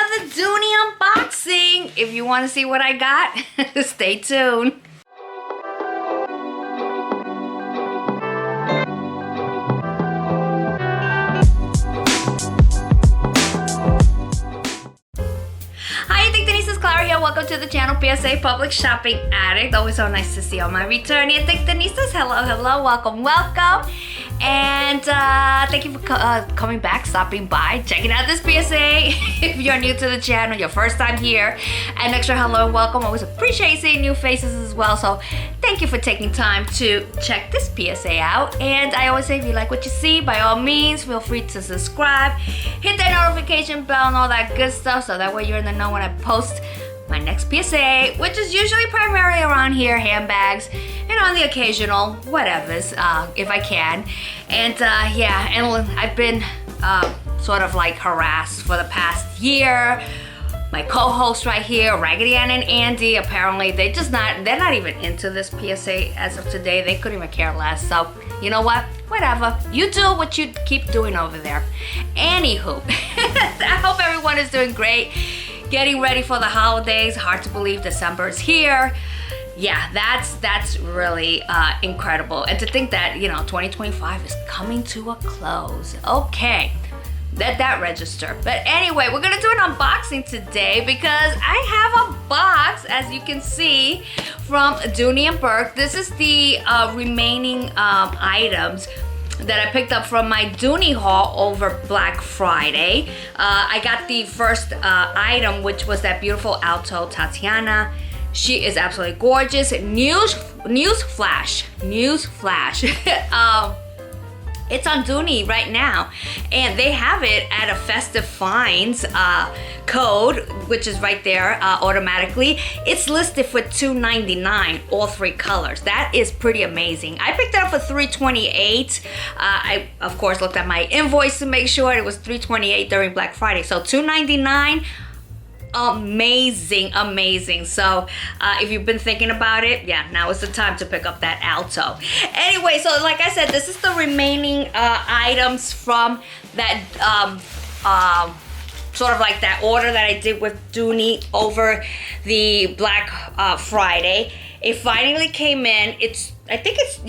another Dooney unboxing. If you want to see what I got, stay tuned. Hi, Addictinistas, Clara here. Welcome to the channel, PSA Public Shopping Addict. Always so nice to see all my returning Addictinistas. Hello, welcome. And thank you for coming back, stopping by, checking out this PSA. If you're new to the channel, your first time here, an extra hello and welcome. Always appreciate seeing new faces as well. So thank you for taking time to check this PSA out. And I always say, if you like what you see, by all means, feel free to subscribe, hit that notification bell and all that good stuff, so that way you're in the know when I post my next PSA, which is usually primarily around here, handbags, and on the occasional whatevers, if I can. And yeah, and I've been sort of like harassed for the past year. My co-host right here, Raggedy Ann and Andy, apparently they're not even into this PSA as of today. They couldn't even care less. So you know what? Whatever. You do what you keep doing over there. Anywho, I hope everyone is doing great. Getting ready for the holidays. Hard to believe December is here. Yeah, that's really incredible. And to think that, 2025 is coming to a close. Okay, let that register. But anyway, we're gonna do an unboxing today because I have a box, as you can see, from Dooney and Bourke. This is the remaining items that I picked up from my Dooney haul over Black Friday. I got the first item, which was that beautiful alto Tatiana. She is absolutely gorgeous. News flash. It's on Dooney right now, and they have it at a festive finds code, which is right there automatically. It's listed for $2.99, all three colors. That is pretty amazing. I picked it up for $3.28. I of course looked at my invoice to make sure it was $3.28 during Black Friday. So $2.99. Amazing. So if you've been thinking about it, yeah, now is the time to pick up that alto. Anyway, so like I said, this is the remaining items from that sort of like that order that I did with Dooney over the Black Friday. It finally came in. I think it's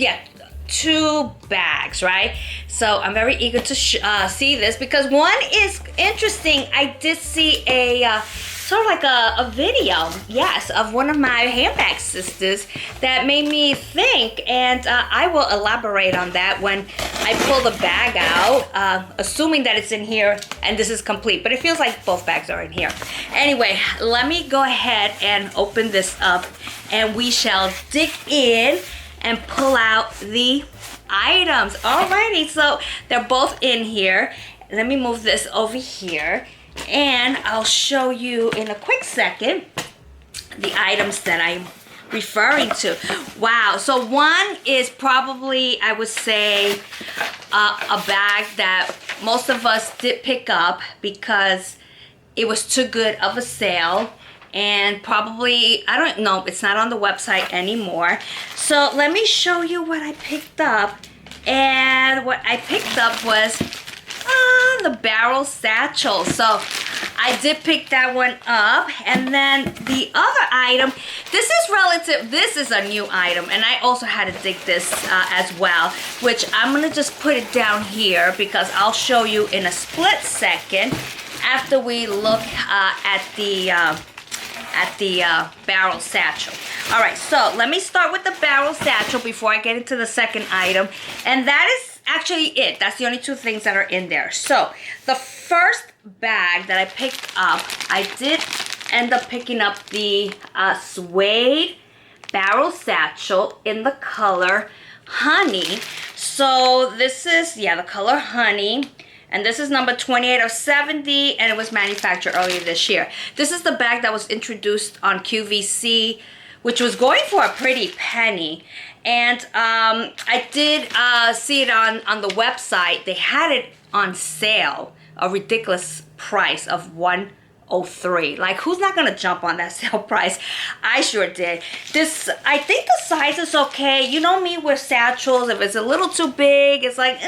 2 bags, right? So I'm very eager to see this because one is interesting. I did see a sort of like a video, yes, of one of my handbag sisters that made me think, and I will elaborate on that when I pull the bag out, assuming that it's in here and this is complete, but it feels like both bags are in here. Anyway, let me go ahead and open this up and we shall dig in and pull out the items. Alrighty, so they're both in here. Let me move this over here and I'll show you in a quick second the items that I'm referring to. Wow, so one is probably, I would say, a bag that most of us did pick up because it was too good of a sale. And probably, I don't know, it's not on the website anymore. So let me show you what I picked up. And what I picked up was the barrel satchel. So I did pick that one up. And then the other item, this is a new item. And I also had to dig this as well, which I'm gonna just put it down here because I'll show you in a split second after we look at the barrel satchel. All right, so let me start with the barrel satchel before I get into the second item. And that is actually it. That's the only 2 things that are in there. So the first bag that I picked up, I did end up picking up the Suede barrel satchel in the color Honey. So this is, the color Honey. And this is number 28 of 70, and it was manufactured earlier this year. This is the bag that was introduced on QVC, which was going for a pretty penny. And I did see it on the website. They had it on sale, a ridiculous price of $109. $3. Like, who's not gonna jump on that sale price? I sure did. This, I think the size is okay. You know me with satchels, if it's a little too big, it's like,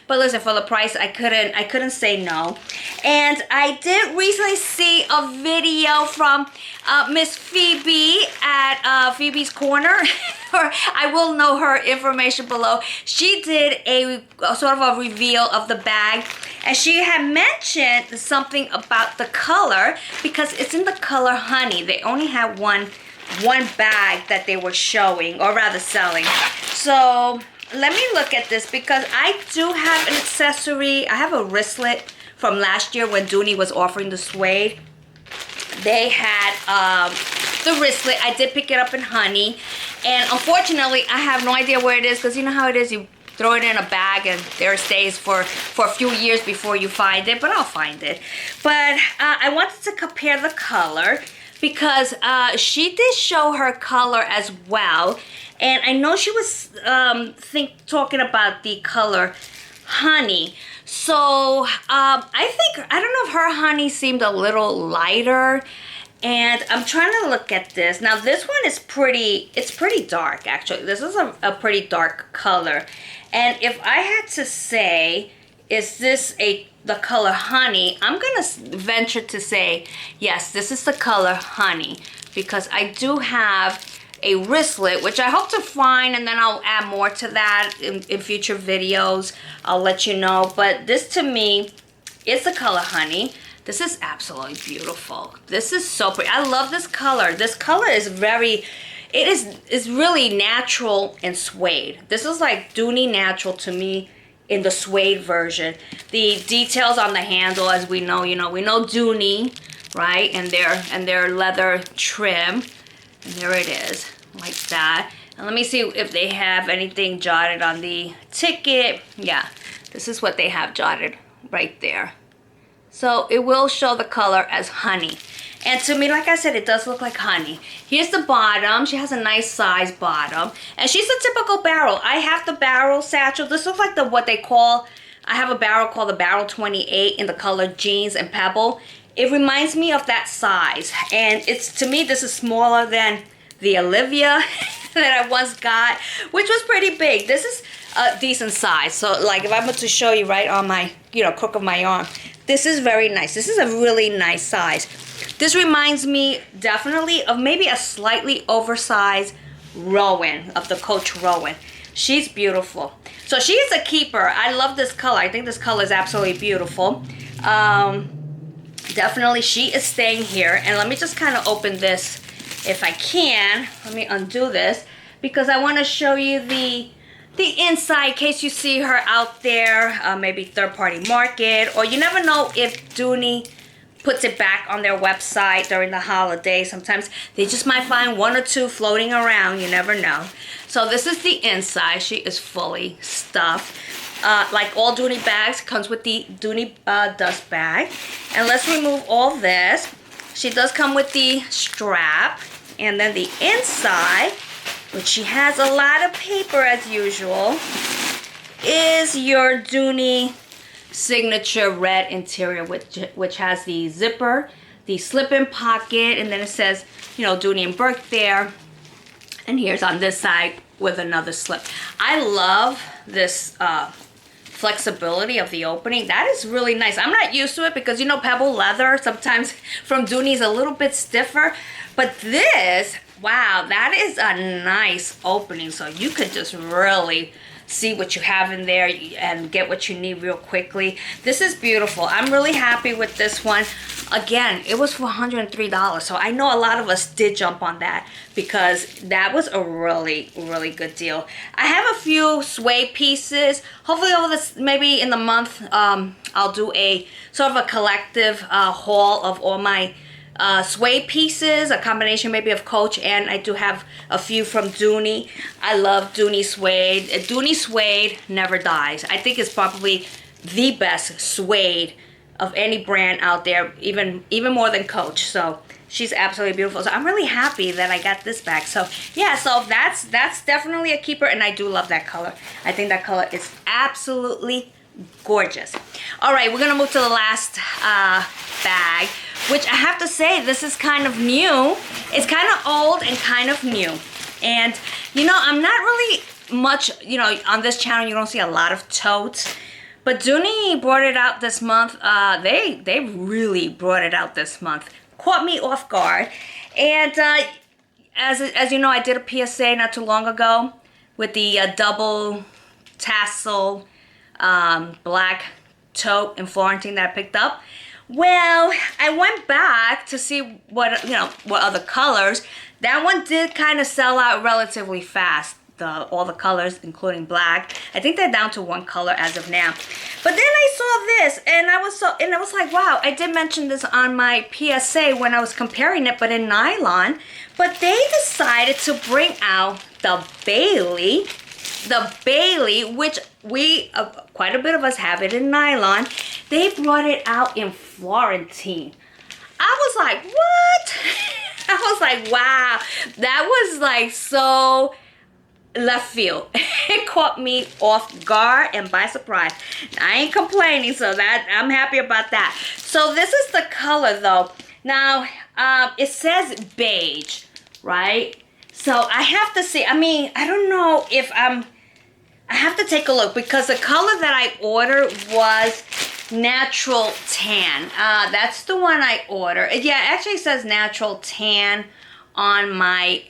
but listen, for the price, I couldn't say no. And I did recently see a video from Miss Phoebe at Phoebe's Corner. I will know her information below. She did a sort of a reveal of the bag, and she had mentioned something about the color, because it's in the color honey. They only had one bag that they were showing, or rather selling. So let me look at this, because I do have an accessory. I have a wristlet from last year when Dooney was offering the Suede. They had the wristlet. I did pick it up in honey, and unfortunately I have no idea where it is, because you know how it is, you throw it in a bag and there it stays for a few years before you find it, but I'll find it. But I wanted to compare the color, because she did show her color as well, and I know she was talking about the color honey. So I don't know if her honey seemed a little lighter, and I'm trying to look at this. Now this one is pretty dark actually. This is a pretty dark color. And if I had to say, is this the color honey, I'm gonna venture to say, yes, this is the color honey, because I do have a wristlet, which I hope to find, and then I'll add more to that in future videos. I'll let you know. But this to me is the color honey. This is absolutely beautiful. This is so pretty. I love this color. This color is is really natural and suede. This is like Dooney natural to me in the suede version. The details on the handle, as we know, we know Dooney, right? And their leather trim. And there it is, like that. And let me see if they have anything jotted on the ticket. Yeah, this is what they have jotted right there. So it will show the color as honey. And to me, like I said, it does look like honey. Here's the bottom. She has a nice size bottom. And she's a typical barrel. I have the barrel satchel. This looks like I have a barrel called the Barrel 28 in the color jeans and pebble. It reminds me of that size, and to me this is smaller than the Olivia that I once got, which was pretty big. This is a decent size. So like if I'm to show you right on my crook of my arm, this is very nice. This is a really nice size. This reminds me definitely of maybe a slightly oversized Rowan, of the Coach Rowan. She's beautiful. So she is a keeper. I love this color. I think this color is absolutely beautiful. Definitely she is staying here. And let me just kind of open this if I can. Let me undo this, because I want to show you the inside in case you see her out there, maybe third-party market, or you never know if Dooney puts it back on their website during the holidays. Sometimes they just might find one or two floating around. You never know. So this is the inside. She is fully stuffed. Like all Dooney bags, comes with the Dooney dust bag. And let's remove all this. She does come with the strap. And then the inside, which she has a lot of paper as usual, is your Dooney signature red interior, which has the zipper, the slip-in pocket, and then it says, Dooney and Bourke there. And here's on this side with another slip. I love this flexibility of the opening. That is really nice. I'm not used to it because pebble leather sometimes from Dooney is a little bit stiffer, but this, wow, that is a nice opening. So you could just really see what you have in there and get what you need real quickly. This is beautiful. I'm really happy with this one. Again, it was for $103, so I know a lot of us did jump on that because that was a really, really good deal. I have a few suede pieces. Hopefully over this, maybe in the month, I'll do a sort of a collective haul of all my suede pieces, a combination maybe of Coach, and I do have a few from Dooney. I love Dooney suede. Dooney suede never dies. I think it's probably the best suede of any brand out there, even more than Coach. So she's absolutely beautiful. So I'm really happy that I got this bag. So yeah, so that's definitely a keeper, and I do love that color. I think that color is absolutely gorgeous. All right, we're gonna move to the last bag, which I have to say, this is kind of new. It's kind of old and kind of new. And, you know, I'm not really much, you know, on this channel, you don't see a lot of totes. But Dooney brought it out this month. They really brought it out this month. Caught me off guard. And as you know, I did a PSA not too long ago with the double tassel black tote in Florentine that I picked up. Well, I went back to see what, you know, what other colors. That one did kind of sell out relatively fast. All the colors, including black. I think they're down to one color as of now. But then I saw this, and I was like, wow, I did mention this on my PSA when I was comparing it, but in nylon. But they decided to bring out the Bailey, which we, quite a bit of us have it in nylon. They brought it out in Florentine. I was like, what? I was like, wow, that was like so left field. It caught me off guard and by surprise. I ain't complaining, so that I'm happy about that. So this is the color though. Now it says beige, right? So I have to see. I mean, I don't know if I have to take a look because the color that I ordered was natural tan. That's the one I ordered. Yeah, it actually says natural tan on my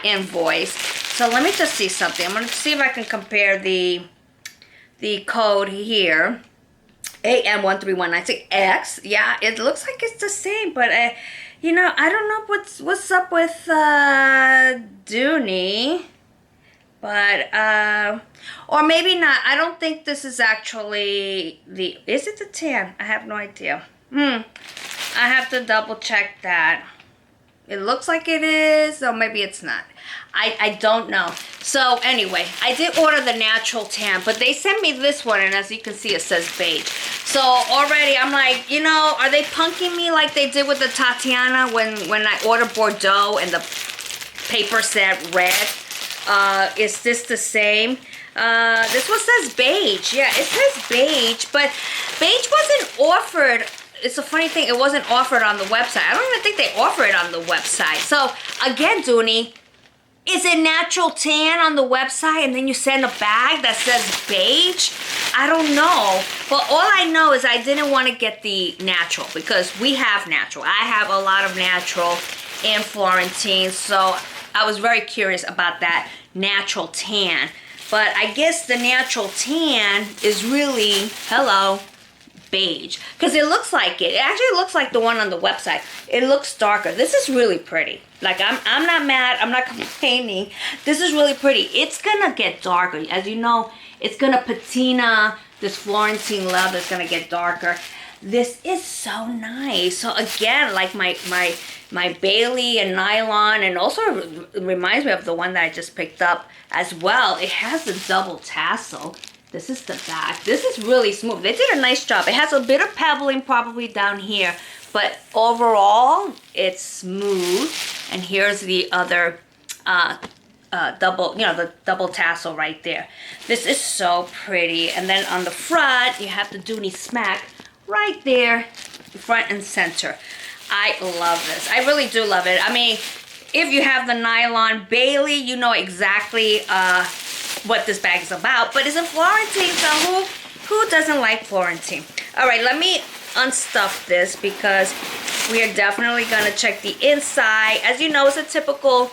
invoice. So let me just see something. I'm going to see if I can compare the code here. AM13196X. Yeah, it looks like it's the same, but you know, I don't know what's up with Dooney. But or maybe not. I don't think this is actually is it the tan? I have no idea. I have to double check that. It looks like it is, or maybe it's not. I don't know. So anyway, I did order the natural tan, but they sent me this one, and as you can see, it says beige. So already I'm like, you know, are they punking me like they did with the Tatiana when I ordered Bordeaux and the paper said red? Is this the same? This one says beige. Yeah, it says beige, but beige wasn't offered. It's a funny thing, it wasn't offered on the website. I don't even think they offer it on the website. So, again, Dooney, is it natural tan on the website and then you send a bag that says beige? I don't know. But all I know is I didn't want to get the natural because we have natural. I have a lot of natural in Florentine, so I was very curious about that natural tan. But I guess the natural tan is really, hello, beige, because it looks like it actually looks like the one on the website. It looks darker. This is really pretty. Like I'm not mad, I'm not complaining. This is really pretty. It's gonna get darker, as you know. It's gonna patina. This Florentine leather is gonna get darker. This is so nice. So again, like my Bailey and nylon, and also it reminds me of the one that I just picked up as well. It has the double tassel. This is the back. This is really smooth. They did a nice job. It has a bit of pebbling probably down here, but overall it's smooth. And here's the other double, you know, the double tassel right there. This is so pretty. And then on the front, you have the Dooney smack right there, front and center. I love this. I really do love it. I mean, if you have the nylon Bailey, you know exactly what this bag is about, but it's in Florentine, so who doesn't like Florentine? All right, let me unstuff this because we are definitely gonna check the inside. As you know, it's a typical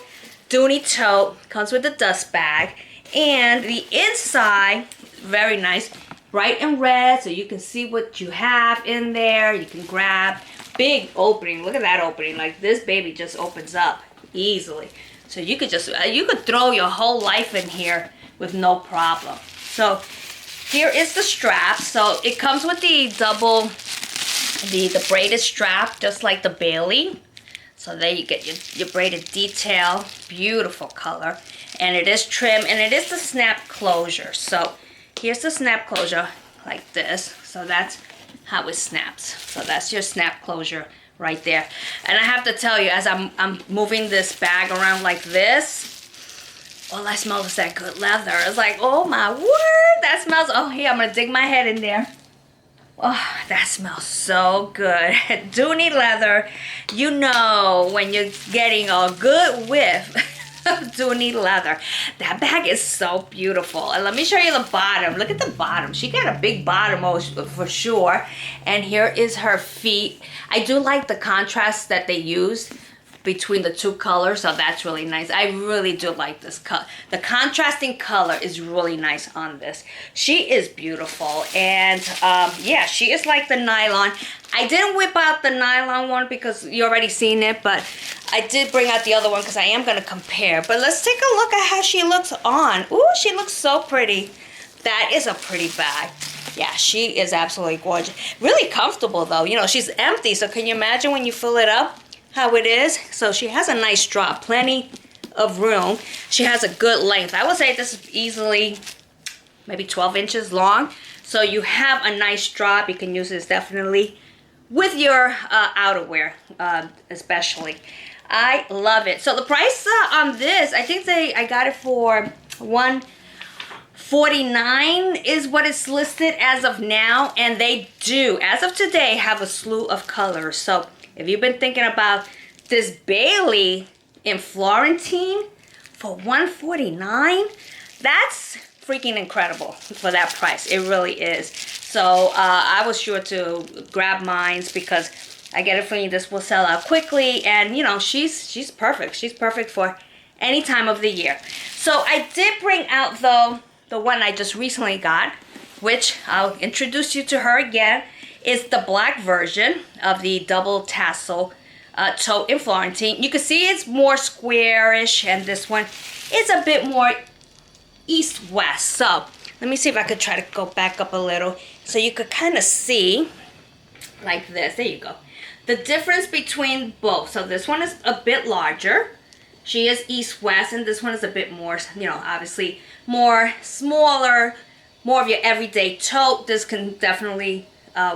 Dooney tote, comes with a dust bag, and the inside, very nice, bright and red, so you can see what you have in there. You can grab, big opening. Look at that opening. Like, this baby just opens up easily, so you could just you could throw your whole life in here with no problem. So here is the strap. So it comes with the double, the braided strap, just like the Bailey. So there you get your braided detail, beautiful color, and it is trim, and it is the snap closure. So here's the snap closure like this. So that's how it snaps. So that's your snap closure right there. And I have to tell you, as I'm moving this bag around like this, all I smell is that good leather. It's like, oh my word, that smells, oh here, I'm gonna dig my head in there. Oh, that smells so good. Dooney leather. You know when you're getting a good whiff of Dooney leather. That bag is so beautiful. And let me show you the bottom. Look at the bottom. She got a big bottom for sure. And here is her feet. I do like the contrast that they used between the two colors, so that's really nice. I really do like this cut. The contrasting color is really nice on this. She is beautiful, and yeah, she is like the nylon. I didn't whip out the nylon one because you already seen it, but I did bring out the other one because I am gonna compare. But let's take a look at how she looks on. Ooh, she looks so pretty. That is a pretty bag. Yeah, she is absolutely gorgeous. Really comfortable though. You know, she's empty, so can you imagine when you fill it up how it is? So she has a nice drop, plenty of room. She has a good length. I would say this is easily maybe 12 inches long. So you have a nice drop. You can use this definitely with your outerwear, especially. I love it. So the price on this, I think I got it for $149 is what it's listed as of now, and they do, as of today, have a slew of colors. So if you've been thinking about this Bailey in Florentine for $149, that's freaking incredible for that price. It really is. So I was sure to grab mine because I get a feeling this will sell out quickly, and you know, she's perfect. She's perfect for any time of the year. So I did bring out though the one I just recently got, which I'll introduce you to her again. Is the black version of the double tassel tote in Florentine. You can see it's more squarish, and this one is a bit more east-west. So let me see if I could try to go back up a little so you could kind of see like this. There you go. The difference between both. So this one is a bit larger. She is east-west, and this one is a bit more, you know, obviously more smaller, more of your everyday tote. This can definitely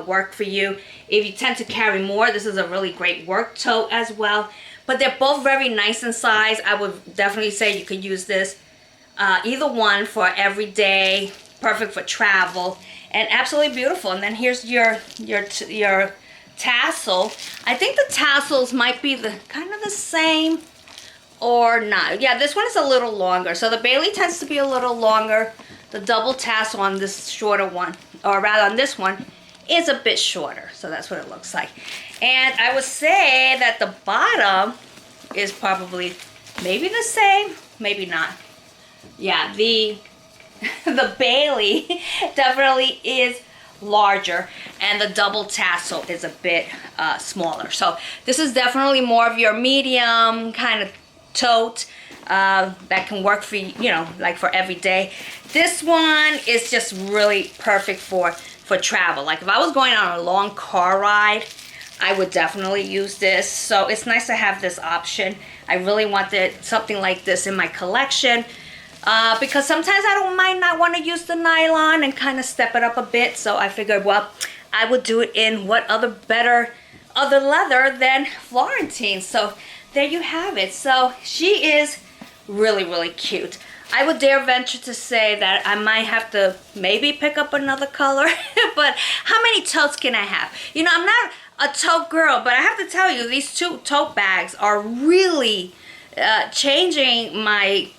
work for you. If you tend to carry more, this is a really great work tote as well. But they're both very nice in size. I would definitely say you could use this either one for everyday, perfect for travel, and absolutely beautiful. And then here's your tassel. I think the tassels might be the kind of the same or not. Yeah, this one is a little longer. So the Bailey tends to be a little longer. The double tassel on this shorter one, or rather on this one, is a bit shorter. So that's what it looks like. And I would say that the bottom is probably maybe the same, maybe not. Yeah, the Bailey definitely is larger, and the double tassel is a bit smaller. So this is definitely more of your medium kind of tote that can work for, you know, like for every day. This one is just really perfect for travel. Like if I was going on a long car ride, I would definitely use this. So it's nice to have this option. I really wanted something like this in my collection because sometimes I might not want to use the nylon and kind of step it up a bit. So I figured, well, I would do it in what other leather than Florentine. So there you have it. So she is really, really cute. I would dare venture to say that I might have to maybe pick up another color, but how many totes can I have? You know, I'm not a tote girl, but I have to tell you, these two tote bags are really changing my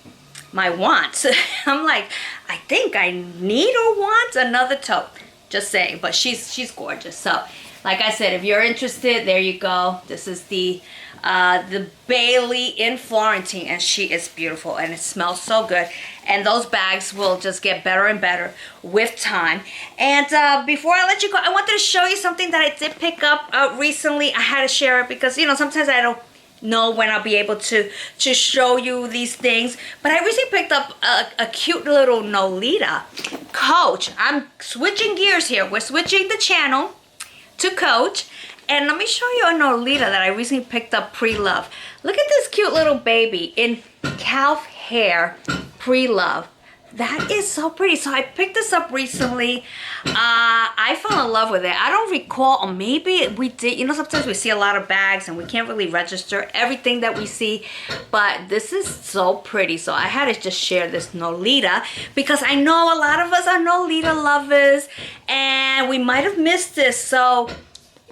wants. I'm like, I think I need or want another tote. Just saying, but she's gorgeous. So, like I said, if you're interested, there you go. This is the Bailey in Florentine, and she is beautiful, and it smells so good. And those bags will just get better and better with time. And before I let you go, I wanted to show you something that I did pick up recently. I had to share it because, you know, sometimes I don't know when I'll be able to show you these things. But I recently picked up a cute little Nolita Coach. I'm switching gears here. We're switching the channel to Coach. And let me show you a Nolita that I recently picked up pre-love. Look at this cute little baby in calf hair pre-love. that is so pretty. So I picked this up recently. I fell in love with it. I don't recall, or maybe we did. You know, sometimes we see a lot of bags and we can't really register everything that we see. But this is so pretty. So I had to just share this Nolita because I know a lot of us are Nolita lovers and we might have missed this. So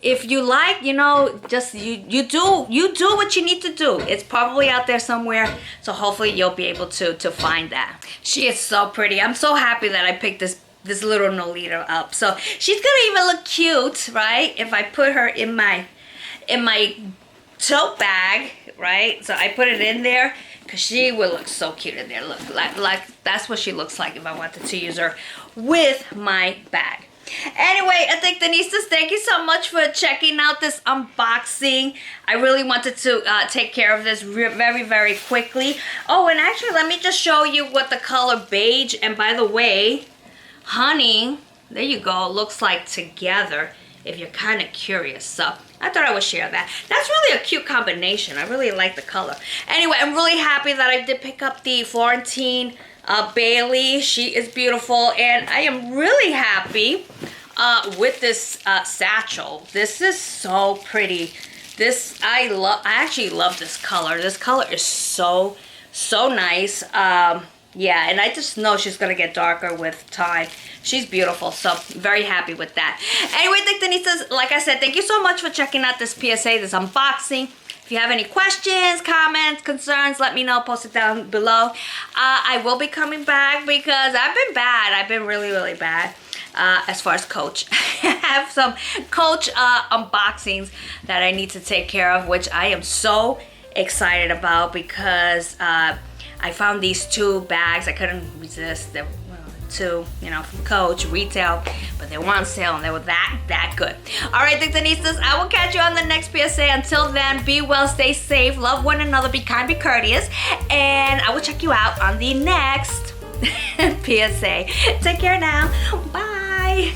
if you like, you know, just you do what you need to do. It's probably out there somewhere, so hopefully you'll be able to find that. She is so pretty. I'm so happy that I picked this little Nolita up. So she's gonna even look cute, right? If I put her in my tote bag, right? So I put it in there because she will look so cute in there. Look, like that's what she looks like if I wanted to use her with my bag. Anyway, Addictinistas, thank you so much for checking out this unboxing. I really wanted to take care of this very, very quickly. Oh, and actually, let me just show you what the color beige, and by the way, honey, there you go, looks like together, if you're kind of curious. So I thought I would share that. That's really a cute combination. I really like the color. Anyway, I'm really happy that I did pick up the Florentine Bailey. She is beautiful, and I am really happy with this satchel. This is so pretty. I actually love this color. This color is so nice. Yeah, and I just know she's gonna get darker with time. She's beautiful, so very happy with that. Anyway, Addictinistas, like I said, thank you so much for checking out this PSA, this unboxing. If you have any questions, comments, concerns, let me know. Post it down below. I will be coming back because I've been bad. I've been really, really bad as far as Coach. I have some Coach unboxings that I need to take care of, which I am so excited about because I found these two bags. I couldn't resist. They're two, you know, from Coach retail, but they were on sale and they were that good. All right, Addictinistas, I will catch you on the next PSA. Until then, be well, stay safe, love one another, be kind, be courteous, and I will check you out on the next PSA. Take care now. Bye.